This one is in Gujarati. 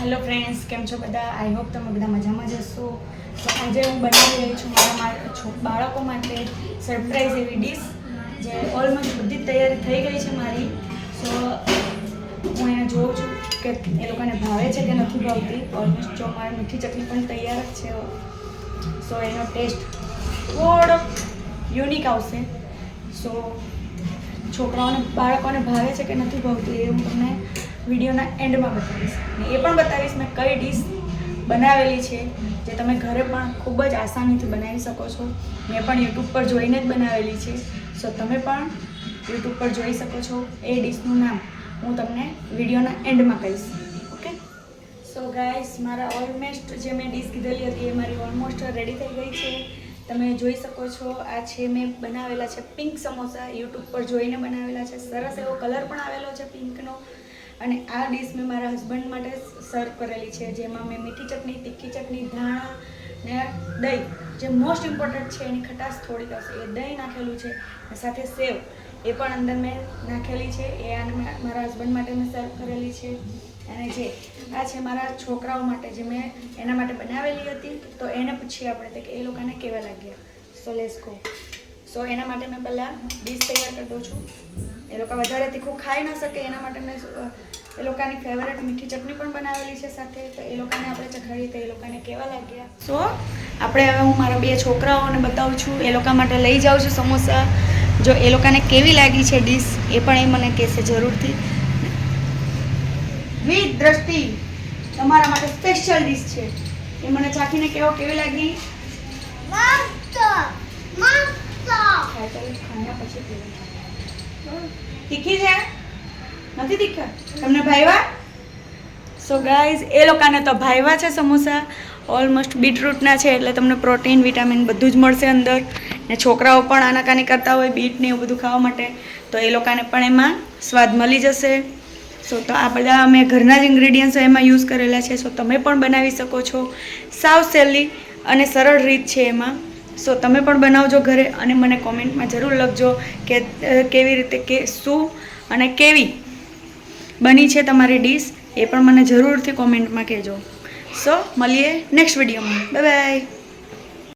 હેલો ફ્રેન્ડ્સ, કેમ છો બધા? આઈ હોપ તમે બધા મજામાં જ હશો. તો આજે હું બનાવી રહી છું મારા બાળકો માટે સરપ્રાઈઝ એવી ડીશ, જે ઓલમોસ્ટ બધી જ તૈયારી થઈ ગઈ છે મારી. સો હું એને જોઉં છું કે એ લોકોને ભાવે છે કે નથી ભાવતી. ઓલમોસ્ટ જો મારી મીઠી ચટણી પણ તૈયાર જ છે. સો એનો ટેસ્ટ થોડોક યુનિક આવશે. સો છોકરાઓને બાળકોને ભાવે છે કે નથી ભાવતું એ હું તમને વિડીયોના એન્ડમાં બતાવીશ. અને એ પણ બતાવીશ મેં કઈ ડીશ બનાવેલી છે, જે તમે ઘરે પણ ખૂબ જ આસાનીથી બનાવી શકો છો. મેં પણ યુટ્યુબ પર જોઈને જ બનાવેલી છે. સો તમે પણ યુટ્યુબ પર જોઈ શકો છો. એ ડીશનું નામ હું તમને વિડીયોના એન્ડમાં કહીશ. ઓકે, સો ગાઈસ, મારા ઓલમોસ્ટ જે મેં ડીશ કીધેલી હતી એ મારી ઓલમોસ્ટ રેડી થઈ ગઈ છે. તમે જોઈ શકો છો. આ છે મેં બનાવેલા છે પિંક સમોસા. યુટ્યુબ પર જોઈને બનાવેલા છે. સરસ એવો કલર પણ આવેલો છે પિંકનો. અને આ ડીશ મેં મારા હસબન્ડ માટે સર્વ કરેલી છે, જેમાં મેં મીઠી ચટણી, તીખી ચટણી, ધાણા ને દહીં, જે મોસ્ટ ઇમ્પોર્ટન્ટ છે એની ખટાશ થોડીક આવશે, એ દહીં નાખેલું છે. સાથે સેવ એ પણ અંદર મેં નાખેલી છે. એ મારા હસબન્ડ માટે મેં સર્વ કરેલી છે. અને જે આ છે મારા છોકરાઓ માટે, જે મેં એના માટે બનાવેલી હતી. તો એને પૂછીએ આપણે કે એ લોકોને કેવા લાગ્યા. So let's go. સો એના માટે મેં પહેલાં ડીશ તૈયાર કરી દઉં છું. એ લોકો વધારે તીખું ખાઈ ન શકે એના માટે મેં એ લોકોની ફેવરેટ મીઠી ચટણી પણ બનાવેલી છે સાથે. તો એ લોકોને આપણે ચખાડીએ તો એ લોકોને કેવા લાગ્યા. સો આપણે હવે હું મારા બે છોકરાઓને બતાવું છું. એ લોકો માટે લઈ જાઉં છું સમોસા. જો એ લોકોને કેવી લાગી છે ડીશ એ પણ એ મને કહેશે જરૂરથી. વિથ દ્રષ્ટિ તમારા માટે સ્પેશિયલ ડીશ છે. એ મને ચાખીને કેવો કેવી લાગી. તીખી છે? નથી તીખા? તમને ભાવ્યા? સો ગાઈઝ, એ લોકોને તો ભાવ્યા છે સમોસા. ઓલમોસ્ટ બીટરૂટના છે એટલે તમને પ્રોટીન, વિટામિન બધું જ મળશે અંદર. ને છોકરાઓ પણ આનાકાની કરતા હોય બીટ ને એવું બધું ખાવા માટે, તો એ લોકોને પણ એમાં સ્વાદ મળી જશે. સો તો આ બધા અમે ઘરના જ ઇન્ગ્રેડિયન્ટ્સ એમાં યુઝ કરેલા છે. સો તમે પણ બનાવી શકો છો. સાવ સહેલી અને સરળ રીત છે એમાં. સો તમે પણ બનાવજો ઘરે અને મને કોમેન્ટમાં જરૂર લખજો કે કેવી રીતે, કે શું અને કેવી બની છે તમારી ડીશ. એ પણ મને જરૂરથી કોમેન્ટમાં કહેજો. સો મળીએ નેક્સ્ટ વિડીયોમાં. Bye bye.